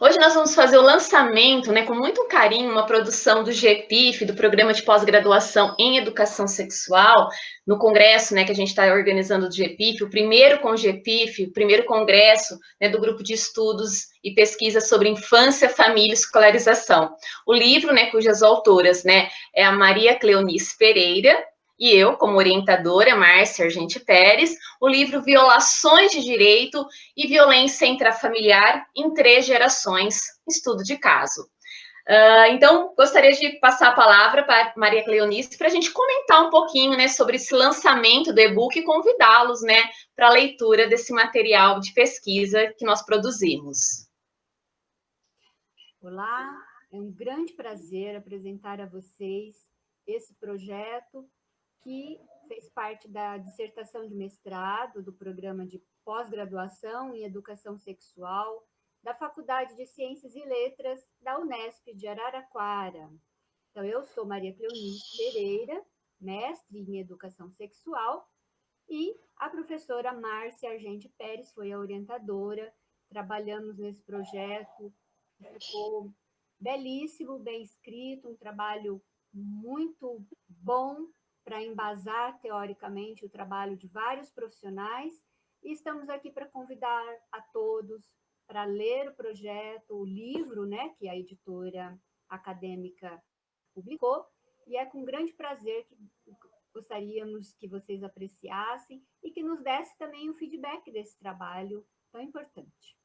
Hoje nós vamos fazer o lançamento, né, com muito carinho, uma produção do GEPIF, do Programa de Pós-Graduação em Educação Sexual, no congresso, né, que a gente está organizando do GEPIF, o primeiro com o GEPIF, o primeiro congresso, né, do Grupo de Estudos e Pesquisa sobre Infância, Família e Escolarização. O livro, né, cujas autoras, né, é a Maria Cleonice Pereira, e eu, como orientadora, Márcia Argente Pérez, o livro Violações de Direito e Violência Intrafamiliar em 3 Gerações, estudo de caso. Então, gostaria de passar a palavra para Maria Cleonice para a gente comentar um pouquinho, né, sobre esse lançamento do e-book e convidá-los, né, para a leitura desse material de pesquisa que nós produzimos. Olá, é um grande prazer apresentar a vocês esse projeto que fez parte da dissertação de mestrado do Programa de Pós-Graduação em Educação Sexual da Faculdade de Ciências e Letras da Unesp de Araraquara. Então, eu sou Maria Cleonice Pereira, mestre em Educação Sexual, e a professora Márcia Argente Pérez foi a orientadora. Trabalhamos nesse projeto, ficou belíssimo, bem escrito, um trabalho muito bom para embasar teoricamente o trabalho de vários profissionais, e estamos aqui para convidar a todos para ler o projeto, o livro, né, que a editora acadêmica publicou, e é com grande prazer que gostaríamos que vocês apreciassem e que nos desse também o feedback desse trabalho tão importante.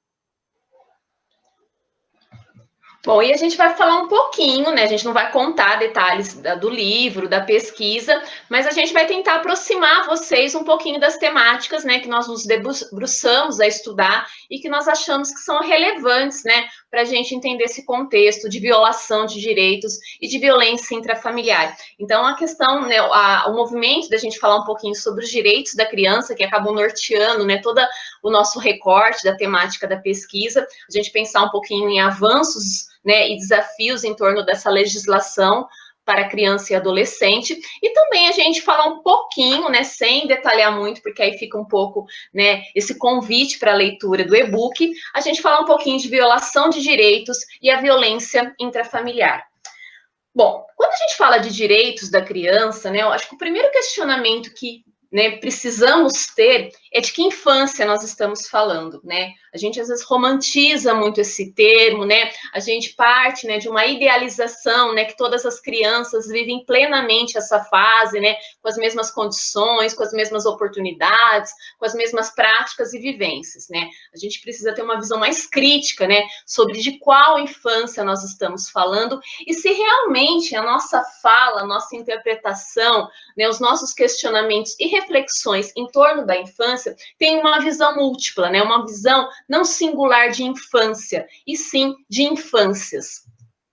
Bom, e a gente vai falar um pouquinho, né? A gente não vai contar detalhes do livro, da pesquisa, mas a gente vai tentar aproximar vocês um pouquinho das temáticas, né, que nós nos debruçamos a estudar e que nós achamos que são relevantes, né, para a gente entender esse contexto de violação de direitos e de violência intrafamiliar. Então, a questão, né, o movimento da gente falar um pouquinho sobre os direitos da criança, que acabam norteando, né, todo o nosso recorte da temática da pesquisa, a gente pensar um pouquinho em avanços, né, e desafios em torno dessa legislação para criança e adolescente, e também a gente falar um pouquinho, né, sem detalhar muito, porque aí fica um pouco, né, esse convite para a leitura do e-book, a gente falar um pouquinho de violação de direitos e a violência intrafamiliar. Bom, quando a gente fala de direitos da criança, né, eu acho que o primeiro questionamento que, né, precisamos ter é de que infância nós estamos falando, né? A gente às vezes romantiza muito esse termo, né? A gente parte, né, de uma idealização, né, que todas as crianças vivem plenamente essa fase, né, com as mesmas condições, com as mesmas oportunidades, com as mesmas práticas e vivências, né? A gente precisa ter uma visão mais crítica, né, sobre de qual infância nós estamos falando e se realmente a nossa fala, a nossa interpretação, né, os nossos questionamentos e reflexões em torno da infância tem uma visão múltipla, né, uma visão não singular de infância, e sim de infâncias.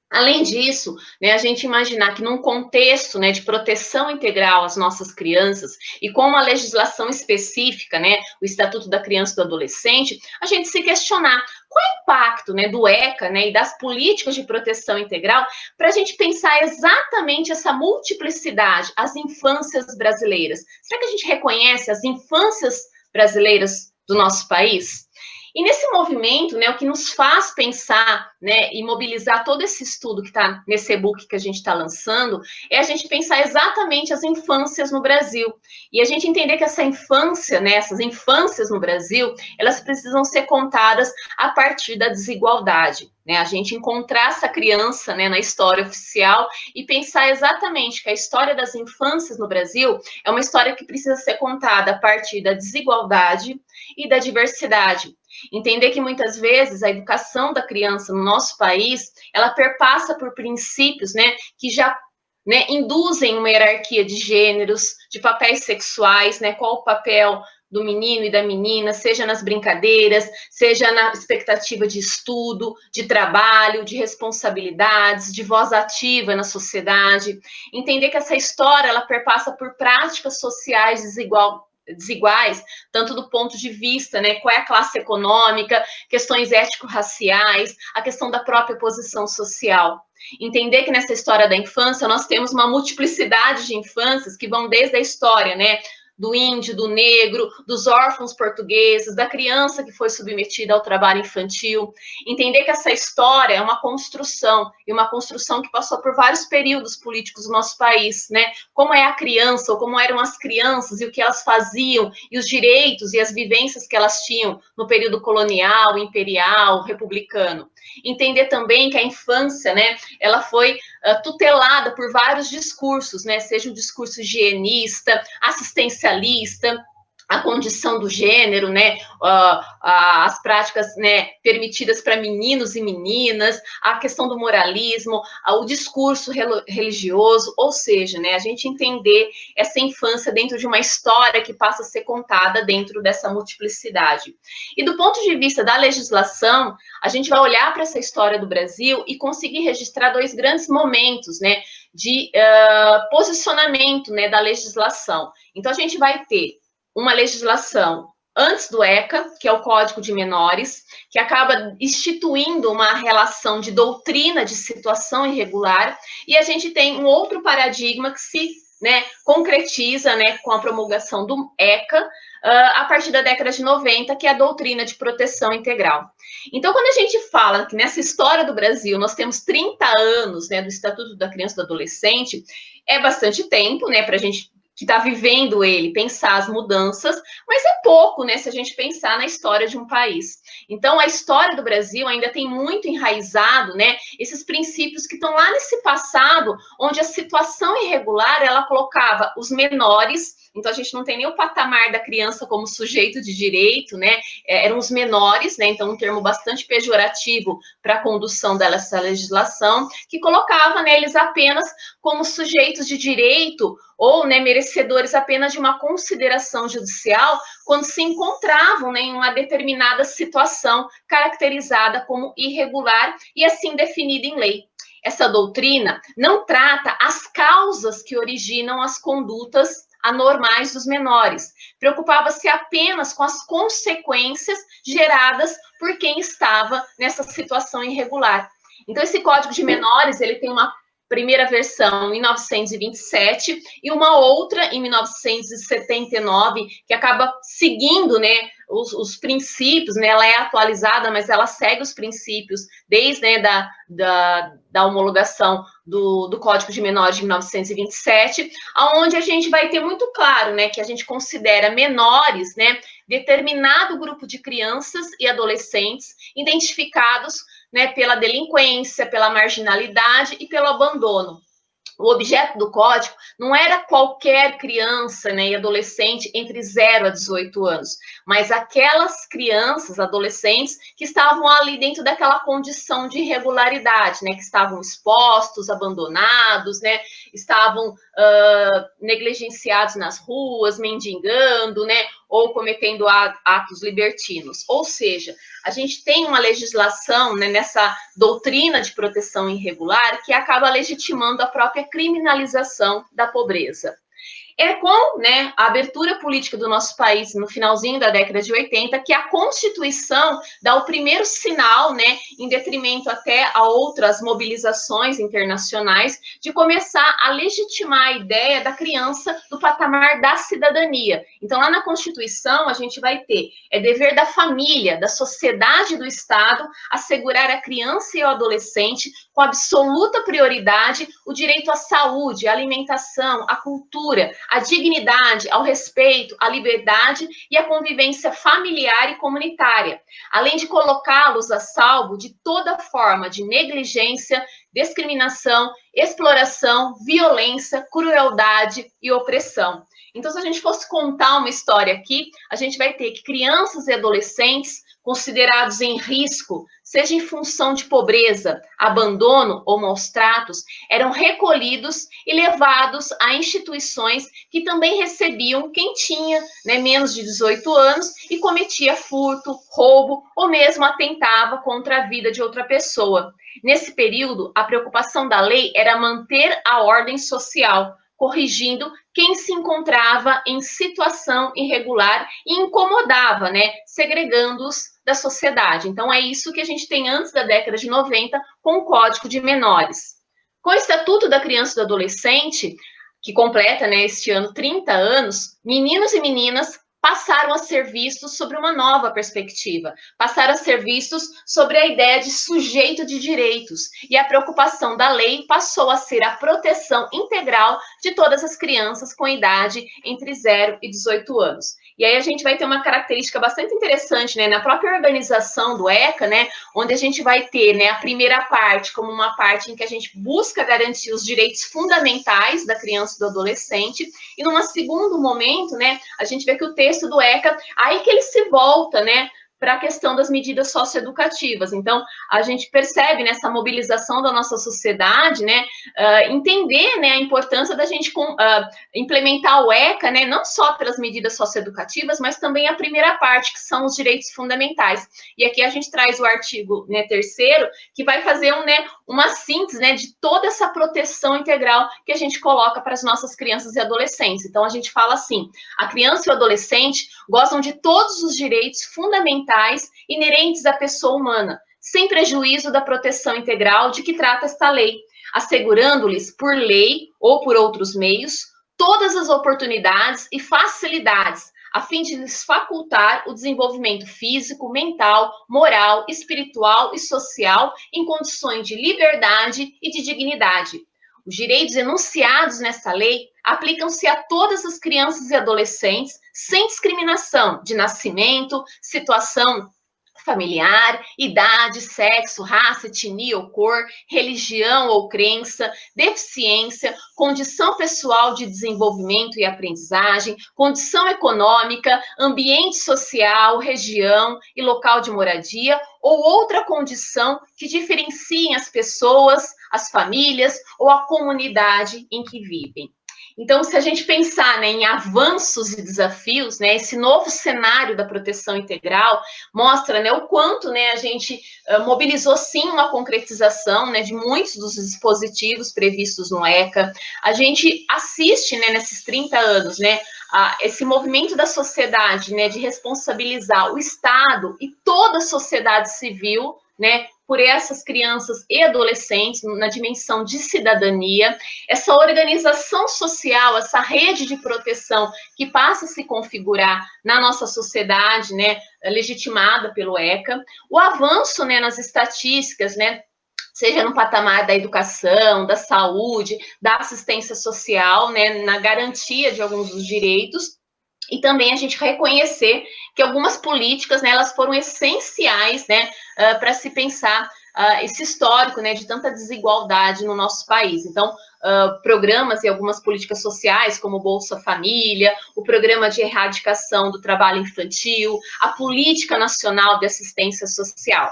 Além disso, né, a gente imaginar que num contexto, né, de proteção integral às nossas crianças e com uma legislação específica, né, o Estatuto da Criança e do Adolescente, a gente se questionar qual é o impacto, né, do ECA, né, e das políticas de proteção integral para a gente pensar exatamente essa multiplicidade, as infâncias brasileiras. Será que a gente reconhece as infâncias brasileiras do nosso país? E nesse movimento, né, o que nos faz pensar, né, e mobilizar todo esse estudo que está nesse e-book que a gente está lançando, é a gente pensar exatamente as infâncias no Brasil. E a gente entender que essa infância, né, essas infâncias no Brasil, elas precisam ser contadas a partir da desigualdade. Né, a gente encontrar essa criança, né, na história oficial e pensar exatamente que a história das infâncias no Brasil é uma história que precisa ser contada a partir da desigualdade e da diversidade. Entender que muitas vezes a educação da criança no nosso país, ela perpassa por princípios, né, que já, né, induzem uma hierarquia de gêneros, de papéis sexuais, né, qual o papel do menino e da menina, seja nas brincadeiras, seja na expectativa de estudo, de trabalho, de responsabilidades, de voz ativa na sociedade. Entender que essa história, ela perpassa por práticas sociais desiguais, tanto do ponto de vista, né, qual é a classe econômica, questões ético-raciais, a questão da própria posição social. Entender que nessa história da infância nós temos uma multiplicidade de infâncias que vão desde a história, né, do índio, do negro, dos órfãos portugueses, da criança que foi submetida ao trabalho infantil. Entender que essa história é uma construção, e uma construção que passou por vários períodos políticos do nosso país, né? Como é a criança, ou como eram as crianças, e o que elas faziam, e os direitos e as vivências que elas tinham no período colonial, imperial, republicano. Entender também que a infância, né, ela foi tutelada por vários discursos, né, seja um discurso higienista, assistencialista, a condição do gênero, né, as práticas, né, permitidas para meninos e meninas, a questão do moralismo, o discurso religioso, ou seja, né, a gente entender essa infância dentro de uma história que passa a ser contada dentro dessa multiplicidade. E do ponto de vista da legislação, a gente vai olhar para essa história do Brasil e conseguir registrar dois grandes momentos, né, de posicionamento, né, da legislação. Então, a gente vai ter uma legislação antes do ECA, que é o Código de Menores, que acaba instituindo uma relação de doutrina de situação irregular, e a gente tem um outro paradigma que se, né, concretiza, né, com a promulgação do ECA, a partir da década de 90, que é a doutrina de proteção integral. Então, quando a gente fala que nessa história do Brasil nós temos 30 anos, né, do Estatuto da Criança e do Adolescente, é bastante tempo, né, para a gente que está vivendo ele, pensar as mudanças, mas é pouco, né, se a gente pensar na história de um país. Então, a história do Brasil ainda tem muito enraizado, né, esses princípios que estão lá nesse passado, onde a situação irregular, ela colocava os menores, então a gente não tem nem o patamar da criança como sujeito de direito, né, eram os menores, né, então um termo bastante pejorativo para a condução dessa legislação, que colocava neles apenas como sujeitos de direito ou, né, merecedores apenas de uma consideração judicial quando se encontravam, né, em uma determinada situação caracterizada como irregular e assim definida em lei. Essa doutrina não trata as causas que originam as condutas anormais dos menores. Preocupava-se apenas com as consequências geradas por quem estava nessa situação irregular. Então, esse Código de Menores, ele tem uma primeira versão em 1927 e uma outra em 1979, que acaba seguindo, né, os princípios, né, ela é atualizada, mas ela segue os princípios desde, né, da homologação do Código de Menores de 1927, onde a gente vai ter muito claro, né, que a gente considera menores, né, determinado grupo de crianças e adolescentes identificados, né, pela delinquência, pela marginalidade e pelo abandono. O objeto do código não era qualquer criança, né, e adolescente entre 0 a 18 anos, mas aquelas crianças, adolescentes, que estavam ali dentro daquela condição de irregularidade, né, que estavam expostos, abandonados, né, estavam negligenciados nas ruas, mendigando, né, ou cometendo atos libertinos. Ou seja, a gente tem uma legislação, né, nessa doutrina de proteção irregular que acaba legitimando a própria criminalização da pobreza. É com, né, a abertura política do nosso país no finalzinho da década de 80 que a Constituição dá o primeiro sinal, né, em detrimento até a outras mobilizações internacionais, de começar a legitimar a ideia da criança do patamar da cidadania. Então, lá na Constituição, a gente vai ter, é dever da família, da sociedade e do Estado, assegurar à criança e ao adolescente, com absoluta prioridade, o direito à saúde, à alimentação, à cultura, à dignidade, ao respeito, à liberdade e à convivência familiar e comunitária, além de colocá-los a salvo de toda forma de negligência, discriminação, exploração, violência, crueldade e opressão. Então, se a gente fosse contar uma história aqui, a gente vai ter que crianças e adolescentes considerados em risco, seja em função de pobreza, abandono ou maus tratos, eram recolhidos e levados a instituições que também recebiam quem tinha, né, menos de 18 anos e cometia furto, roubo ou mesmo atentava contra a vida de outra pessoa. Nesse período, a preocupação da lei era manter a ordem social, corrigindo quem se encontrava em situação irregular e incomodava, né, segregando-os da sociedade. Então, é isso que a gente tem antes da década de 90 com o Código de Menores. Com o Estatuto da Criança e do Adolescente, que completa, né, este ano 30 anos, meninos e meninas passaram a ser vistos sobre uma nova perspectiva, passaram a ser vistos sobre a ideia de sujeito de direitos, e a preocupação da lei passou a ser a proteção integral de todas as crianças com idade entre 0 e 18 anos. E aí a gente vai ter uma característica bastante interessante, né, na própria organização do ECA, né, onde a gente vai ter, né, a primeira parte como uma parte em que a gente busca garantir os direitos fundamentais da criança e do adolescente, e num segundo momento, né, a gente vê que o texto do ECA, aí que ele se volta, né, para a questão das medidas socioeducativas. Então, a gente percebe nessa mobilização da nossa sociedade, né, entender, né, a importância da gente implementar o ECA, né, não só pelas medidas socioeducativas, mas também a primeira parte, que são os direitos fundamentais. E aqui a gente traz o artigo, né, 3º, que vai fazer uma síntese, né, de toda essa proteção integral que a gente coloca para as nossas crianças e adolescentes. Então, a gente fala assim: a criança e o adolescente gozam de todos os direitos fundamentais inerentes à pessoa humana, sem prejuízo da proteção integral de que trata esta lei, assegurando-lhes, por lei ou por outros meios, todas as oportunidades e facilidades, a fim de lhes facultar o desenvolvimento físico, mental, moral, espiritual e social em condições de liberdade e de dignidade. Os direitos enunciados nesta lei aplicam-se a todas as crianças e adolescentes, sem discriminação de nascimento, situação familiar, idade, sexo, raça, etnia ou cor, religião ou crença, deficiência, condição pessoal de desenvolvimento e aprendizagem, condição econômica, ambiente social, região e local de moradia, ou outra condição que diferenciem as pessoas, as famílias ou a comunidade em que vivem. Então, se a gente pensar, né, em avanços e desafios, né, esse novo cenário da proteção integral mostra, né, o quanto, né, a gente mobilizou, sim, uma concretização, né, de muitos dos dispositivos previstos no ECA. A gente assiste, né, nesses 30 anos, né, esse movimento da sociedade, né, de responsabilizar o Estado e toda a sociedade civil, né, por essas crianças e adolescentes na dimensão de cidadania, essa organização social, essa rede de proteção que passa a se configurar na nossa sociedade, né, legitimada pelo ECA, o avanço, né, nas estatísticas, né, seja no patamar da educação, da saúde, da assistência social, né, na garantia de alguns dos direitos, e também a gente reconhecer que algumas políticas, né, elas foram essenciais, né, para se pensar esse histórico, né, de tanta desigualdade no nosso país. Então, programas e algumas políticas sociais, como o Bolsa Família, o Programa de Erradicação do Trabalho Infantil, a Política Nacional de Assistência Social.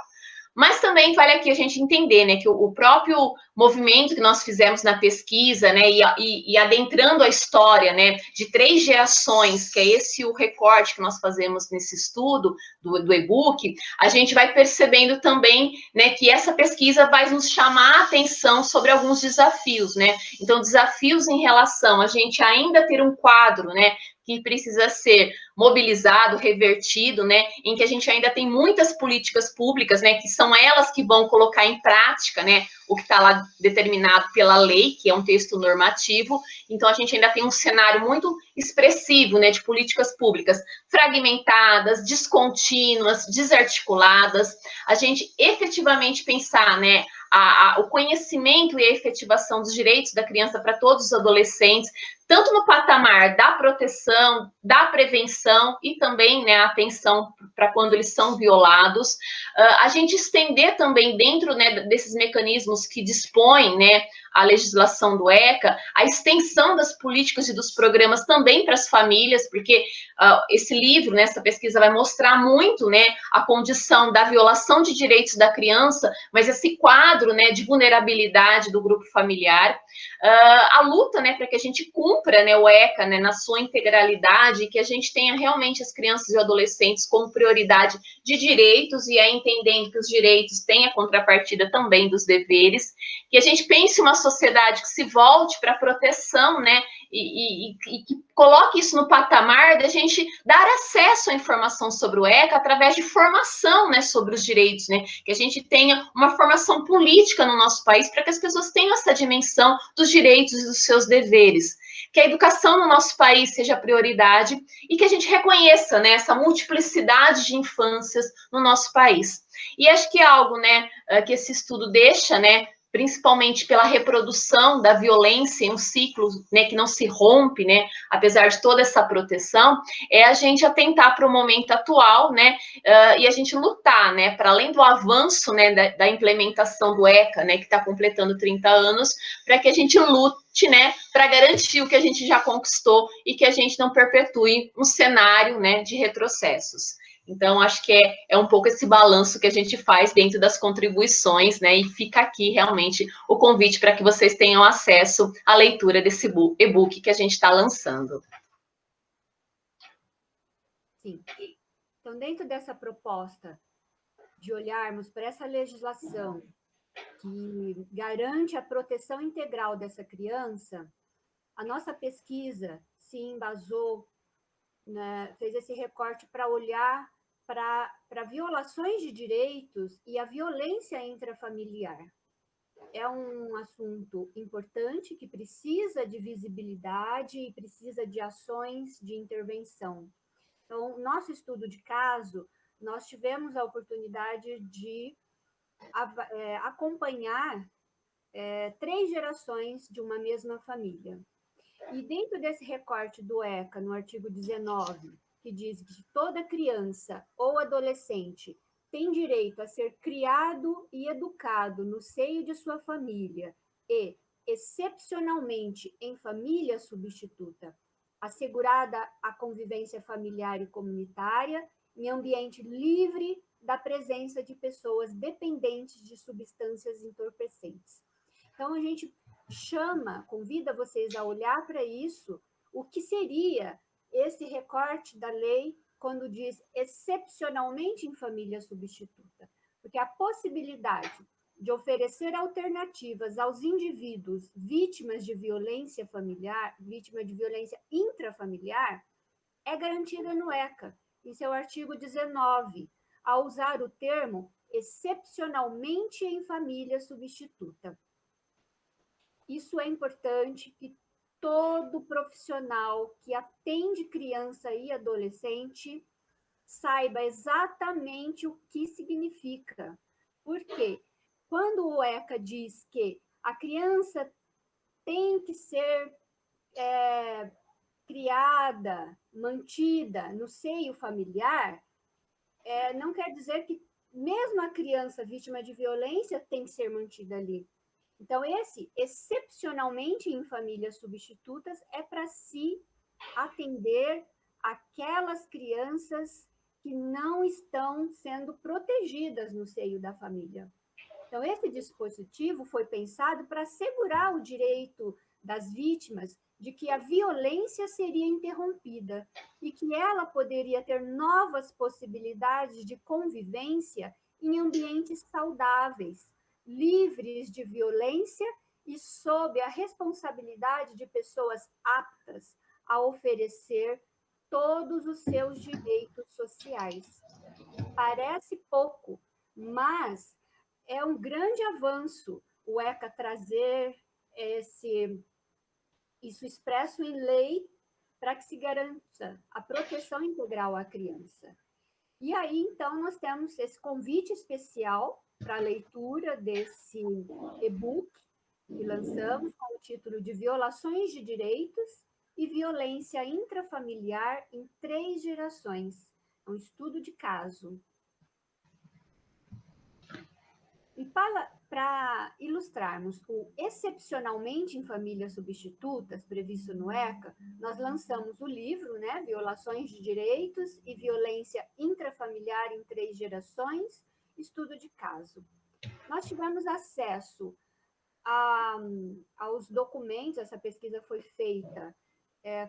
Mas também vale aqui a gente entender, né, que o próprio movimento que nós fizemos na pesquisa, né, e adentrando a história, né, de 3 gerações, que é esse o recorte que nós fazemos nesse estudo do e-book, a gente vai percebendo também, né, que essa pesquisa vai nos chamar a atenção sobre alguns desafios, né, então desafios em relação a gente ainda ter um quadro, né, que precisa ser mobilizado, revertido, né, em que a gente ainda tem muitas políticas públicas, né, que são elas que vão colocar em prática, né, o que está lá determinado pela lei, que é um texto normativo. Então, a gente ainda tem um cenário muito expressivo, né, de políticas públicas fragmentadas, descontínuas, desarticuladas. A gente efetivamente pensar, né, o conhecimento e a efetivação dos direitos da criança para todos os adolescentes, tanto no patamar da proteção, da prevenção e também, né, a atenção para quando eles são violados. A gente estender também dentro, né, desses mecanismos que dispõem, né, a legislação do ECA, a extensão das políticas e dos programas também para as famílias, porque esse livro, né, essa pesquisa vai mostrar muito, né, a condição da violação de direitos da criança, mas esse quadro, né, de vulnerabilidade do grupo familiar, a luta, né, para que a gente cumpra, né, o ECA, né, na sua integralidade, e que a gente tenha realmente as crianças e adolescentes como prioridade de direitos, e aí entendendo que os direitos têm a contrapartida também dos deveres, que a gente pense uma sociedade que se volte para a proteção, né, e que coloque isso no patamar da gente dar acesso à informação sobre o ECA através de formação, né, sobre os direitos, né, que a gente tenha uma formação política no nosso país para que as pessoas tenham essa dimensão dos direitos e dos seus deveres. que a educação no nosso país seja prioridade e que a gente reconheça, né, essa multiplicidade de infâncias no nosso país. E acho que é algo, né, que esse estudo deixa, né, principalmente pela reprodução da violência em um ciclo, né, que não se rompe, né, apesar de toda essa proteção, é a gente atentar para o momento atual, né, e a gente lutar, né, para além do avanço, né, da implementação do ECA, né, que está completando 30 anos, para que a gente lute, né, para garantir o que a gente já conquistou e que a gente não perpetue um cenário, né, de retrocessos. Então, acho que é um pouco esse balanço que a gente faz dentro das contribuições, né? E fica aqui realmente o convite para que vocês tenham acesso à leitura desse e-book que a gente está lançando. Sim. Então, dentro dessa proposta de olharmos para essa legislação que garante a proteção integral dessa criança, a nossa pesquisa se embasou, né, fez esse recorte para olhar para violações de direitos e a violência intrafamiliar. É um assunto importante que precisa de visibilidade e precisa de ações de intervenção. Então, nosso estudo de caso, nós tivemos a oportunidade de acompanhar 3 gerações de uma mesma família. E dentro desse recorte do ECA, no artigo 19, que diz que toda criança ou adolescente tem direito a ser criado e educado no seio de sua família e, excepcionalmente, em família substituta, assegurada a convivência familiar e comunitária em ambiente livre da presença de pessoas dependentes de substâncias entorpecentes. Então, a gente convida vocês a olhar para isso, o que seria esse recorte da lei quando diz excepcionalmente em família substituta. Porque a possibilidade de oferecer alternativas aos indivíduos vítimas de violência familiar, vítimas de violência intrafamiliar, é garantida no ECA, em seu artigo 19, ao usar o termo excepcionalmente em família substituta. Isso é importante que todo profissional que atende criança e adolescente saiba exatamente o que significa. Por quê? Quando o ECA diz que a criança tem que ser criada, mantida no seio familiar, não quer dizer que mesmo a criança vítima de violência tem que ser mantida ali. Então, esse, excepcionalmente em famílias substitutas, é para se atender aquelas crianças que não estão sendo protegidas no seio da família. Então, esse dispositivo foi pensado para assegurar o direito das vítimas de que a violência seria interrompida e que ela poderia ter novas possibilidades de convivência em ambientes saudáveis, livres de violência e sob a responsabilidade de pessoas aptas a oferecer todos os seus direitos sociais. Parece pouco, mas é um grande avanço o ECA trazer isso expresso em lei para que se garanta a proteção integral à criança. E aí, então, nós temos esse convite especial para a leitura desse e-book que lançamos com o título de Violações de Direitos e Violência Intrafamiliar em 3 Gerações. É um estudo de caso. E para ilustrarmos o excepcionalmente em famílias substitutas, previsto no ECA, nós lançamos o livro, né, Violações de Direitos e Violência Intrafamiliar em 3 Gerações, estudo de caso. Nós tivemos acesso aos documentos, essa pesquisa foi feita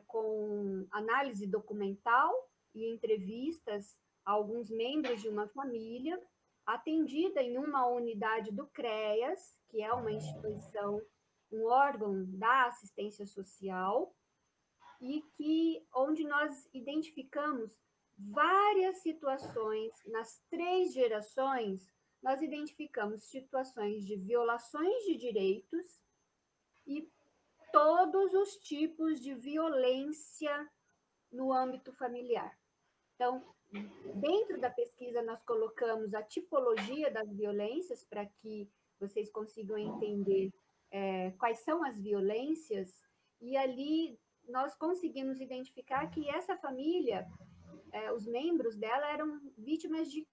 com análise documental e entrevistas a alguns membros de uma família, atendida em uma unidade do CREAS, que é uma instituição, um órgão da assistência social, e onde nós identificamos várias situações, nas 3 gerações, nós identificamos situações de violações de direitos e todos os tipos de violência no âmbito familiar. Então, dentro da pesquisa, nós colocamos a tipologia das violências para que vocês consigam entender quais são as violências, e ali nós conseguimos identificar que essa família, os membros dela eram vítimas de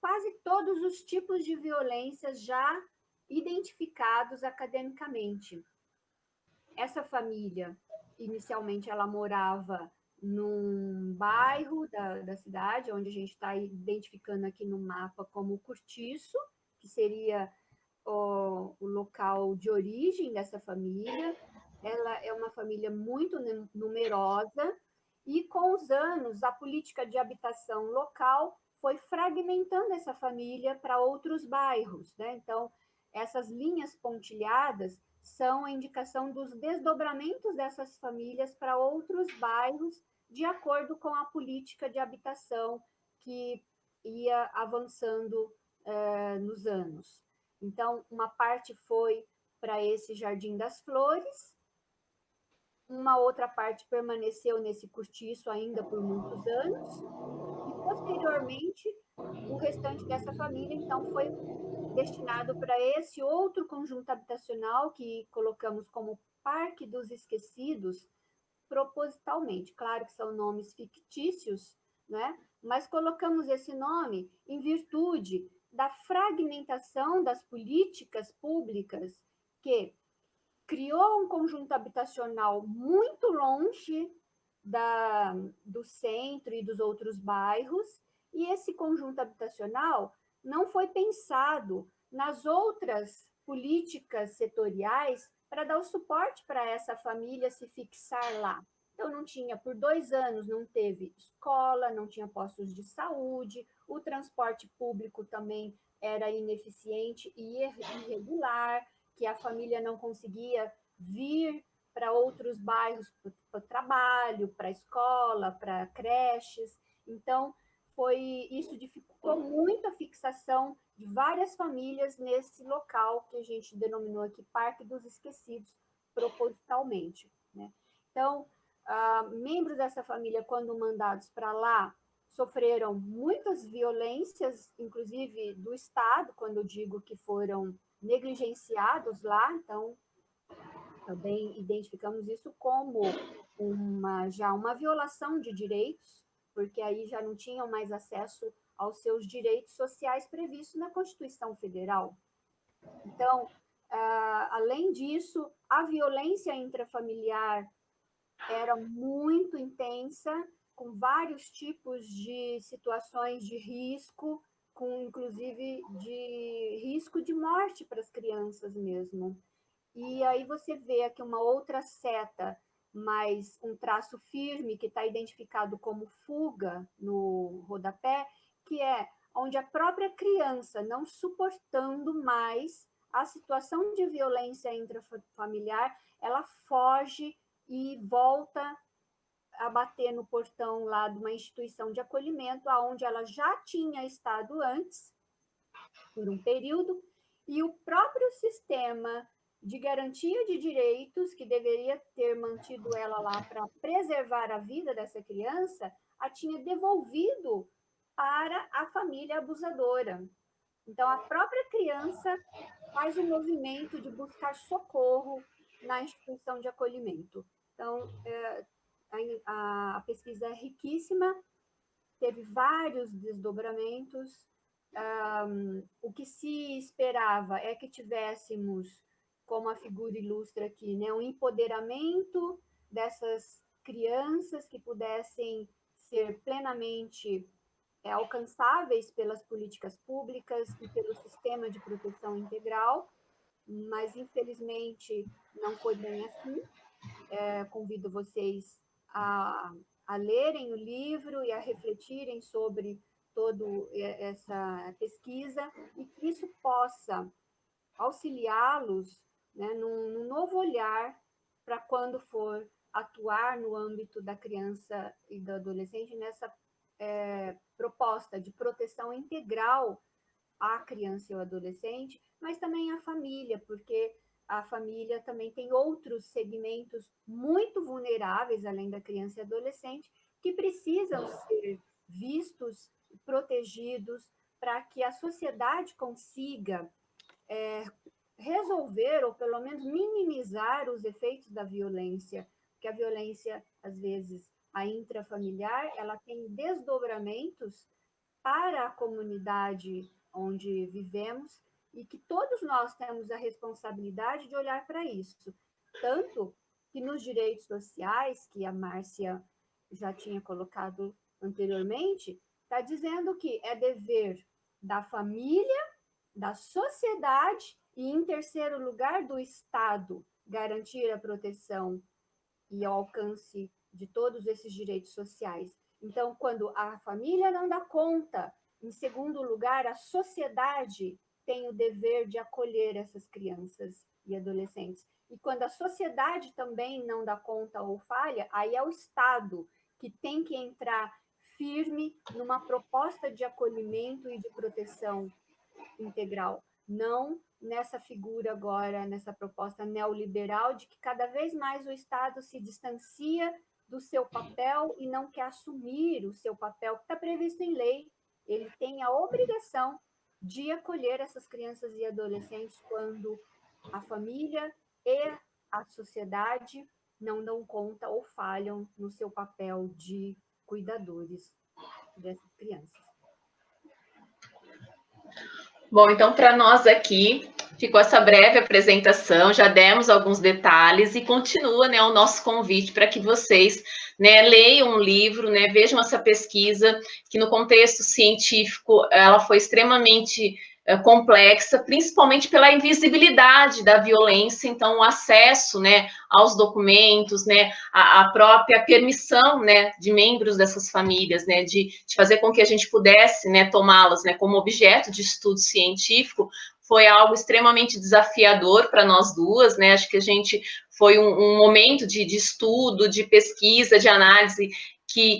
quase todos os tipos de violências já identificados academicamente. Essa família, inicialmente, ela morava num bairro da cidade, onde a gente está identificando aqui no mapa como Cortiço, que seria o local de origem dessa família. Ela é uma família muito numerosa, e com os anos, a política de habitação local foi fragmentando essa família para outros bairros, né? Então, essas linhas pontilhadas são a indicação dos desdobramentos dessas famílias para outros bairros, de acordo com a política de habitação que ia avançando nos anos. Então, uma parte foi para esse Jardim das Flores, uma outra parte permaneceu nesse cortiço ainda por muitos anos, e posteriormente o restante dessa família, então, foi destinado para esse outro conjunto habitacional que colocamos como Parque dos Esquecidos, propositalmente. Claro que são nomes fictícios, né? Mas colocamos esse nome em virtude da fragmentação das políticas públicas, que criou um conjunto habitacional muito longe do centro e dos outros bairros, e esse conjunto habitacional não foi pensado nas outras políticas setoriais para dar o suporte para essa família se fixar lá. Então, não tinha, por 2 anos, não teve escola, não tinha postos de saúde, o transporte público também era ineficiente e irregular, que a família não conseguia vir para outros bairros para o trabalho, para a escola, para creches. Então, isso dificultou muito a fixação de várias famílias nesse local que a gente denominou aqui Parque dos Esquecidos, propositalmente, né? Então, membros dessa família, quando mandados para lá, sofreram muitas violências, inclusive do Estado, quando eu digo que foram negligenciados lá. Então, também identificamos isso como já uma violação de direitos, porque aí já não tinham mais acesso aos seus direitos sociais previstos na Constituição Federal. Então, além disso, a violência intrafamiliar era muito intensa, com vários tipos de situações de risco, com inclusive de risco de morte para as crianças mesmo. E aí você vê aqui uma outra seta, mas um traço firme que está identificado como fuga no rodapé, que é onde a própria criança, não suportando mais a situação de violência intrafamiliar, ela foge e volta a bater no portão lá de uma instituição de acolhimento, aonde ela já tinha estado antes, por um período, e o próprio sistema de garantia de direitos, que deveria ter mantido ela lá para preservar a vida dessa criança, a tinha devolvido para a família abusadora. Então, a própria criança faz o movimento de buscar socorro na instituição de acolhimento. Então, a pesquisa é riquíssima, teve vários desdobramentos. O que se esperava é que tivéssemos, como a figura ilustra aqui, né, um empoderamento dessas crianças que pudessem ser plenamente alcançáveis pelas políticas públicas e pelo sistema de proteção integral, mas infelizmente não foi bem assim. Convido vocês a lerem o livro e a refletirem sobre toda essa pesquisa, e que isso possa auxiliá-los, né, num novo olhar para quando for atuar no âmbito da criança e do adolescente nessa proposta de proteção integral à criança e ao adolescente, mas também à família, porque a família também tem outros segmentos muito vulneráveis, além da criança e adolescente, que precisam ser vistos, protegidos, para que a sociedade consiga resolver, ou pelo menos minimizar os efeitos da violência, porque a violência, às vezes, a intrafamiliar, ela tem desdobramentos para a comunidade onde vivemos e que todos nós temos a responsabilidade de olhar para isso. Tanto que nos direitos sociais, que a Márcia já tinha colocado anteriormente, está dizendo que é dever da família, da sociedade e, em terceiro lugar, do Estado garantir a proteção e o alcance de todos esses direitos sociais. Então, quando a família não dá conta, em segundo lugar, a sociedade tem o dever de acolher essas crianças e adolescentes. E quando a sociedade também não dá conta ou falha, aí é o Estado que tem que entrar firme numa proposta de acolhimento e de proteção integral, não nessa figura agora, nessa proposta neoliberal de que cada vez mais o Estado se distancia do seu papel e não quer assumir o seu papel que está previsto em lei. Ele tem a obrigação de acolher essas crianças e adolescentes quando a família e a sociedade não dão conta ou falham no seu papel de cuidadores dessas crianças. Bom, então para nós aqui ficou essa breve apresentação, já demos alguns detalhes e continua, né, o nosso convite para que vocês, né, leiam o livro, né, vejam essa pesquisa que no contexto científico ela foi extremamente complexa, principalmente pela invisibilidade da violência, então o acesso, né, aos documentos, né, a própria permissão, né, de membros dessas famílias, né, de fazer com que a gente pudesse, né, tomá-las, né, como objeto de estudo científico, foi algo extremamente desafiador para nós duas, né, acho que a gente foi um momento de estudo, de pesquisa, de análise,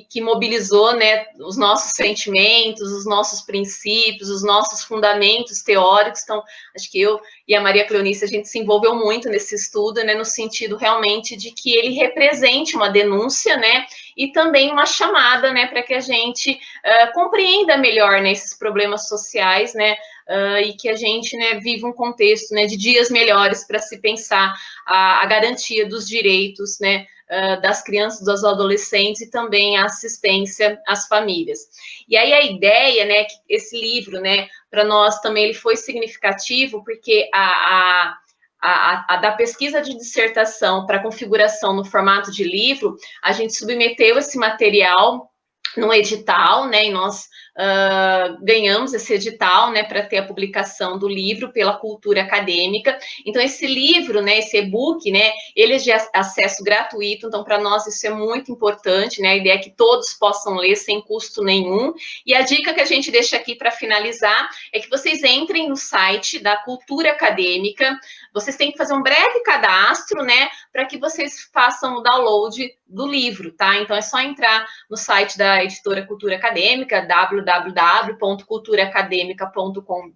que mobilizou, né, os nossos sentimentos, os nossos princípios, os nossos fundamentos teóricos. Então, acho que eu e a Maria Cleonice, a gente se envolveu muito nesse estudo, né, no sentido realmente de que ele represente uma denúncia, né, e também uma chamada, né, para que a gente compreenda melhor, né, esses problemas sociais, né, e que a gente, né, viva um contexto, né, de dias melhores para se pensar a garantia dos direitos, né, das crianças, dos adolescentes e também a assistência às famílias. E aí a ideia, né, que esse livro, né, para nós também ele foi significativo porque da pesquisa de dissertação para configuração no formato de livro, a gente submeteu esse material no edital, né, e nós ganhamos esse edital, né, para ter a publicação do livro pela Cultura Acadêmica. Então, esse livro, né, esse e-book, né, ele é de acesso gratuito, então, para nós isso é muito importante, né, a ideia é que todos possam ler sem custo nenhum. E a dica que a gente deixa aqui para finalizar é que vocês entrem no site da Cultura Acadêmica, vocês têm que fazer um breve cadastro, né, para que vocês façam o download do livro, tá? Então, é só entrar no site da editora Cultura Acadêmica, www.culturaacademica.com.br,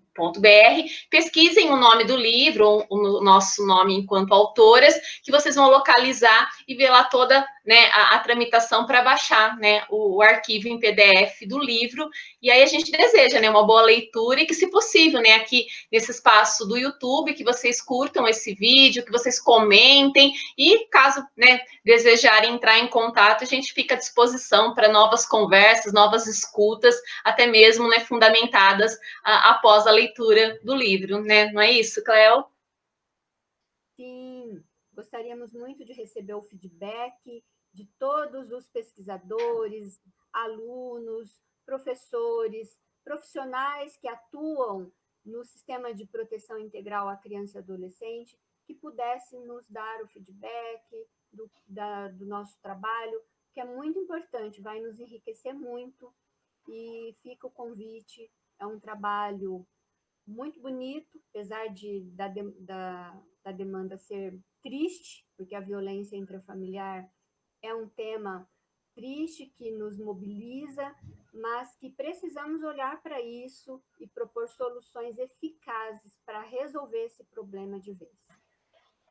pesquisem o nome do livro, o nosso nome enquanto autoras, que vocês vão localizar e ver lá toda, né, a tramitação para baixar, né, o arquivo em PDF do livro. E aí a gente deseja, né, uma boa leitura e que, se possível, né, aqui nesse espaço do YouTube, que vocês curtam esse vídeo, que vocês comentem e, caso, né, desejarem entrar em contato, a gente fica à disposição para novas conversas, novas escutas, até mesmo, né, fundamentadas após a leitura do livro, né? Não é isso, Cleo? Sim, gostaríamos muito de receber o feedback de todos os pesquisadores, alunos, professores, profissionais que atuam no sistema de proteção integral à criança e adolescente, que pudessem nos dar o feedback do nosso trabalho, que é muito importante, vai nos enriquecer muito, e fica o convite, é um trabalho muito bonito, apesar da demanda ser triste, porque a violência intrafamiliar é um tema triste que nos mobiliza, mas que precisamos olhar para isso e propor soluções eficazes para resolver esse problema de vez.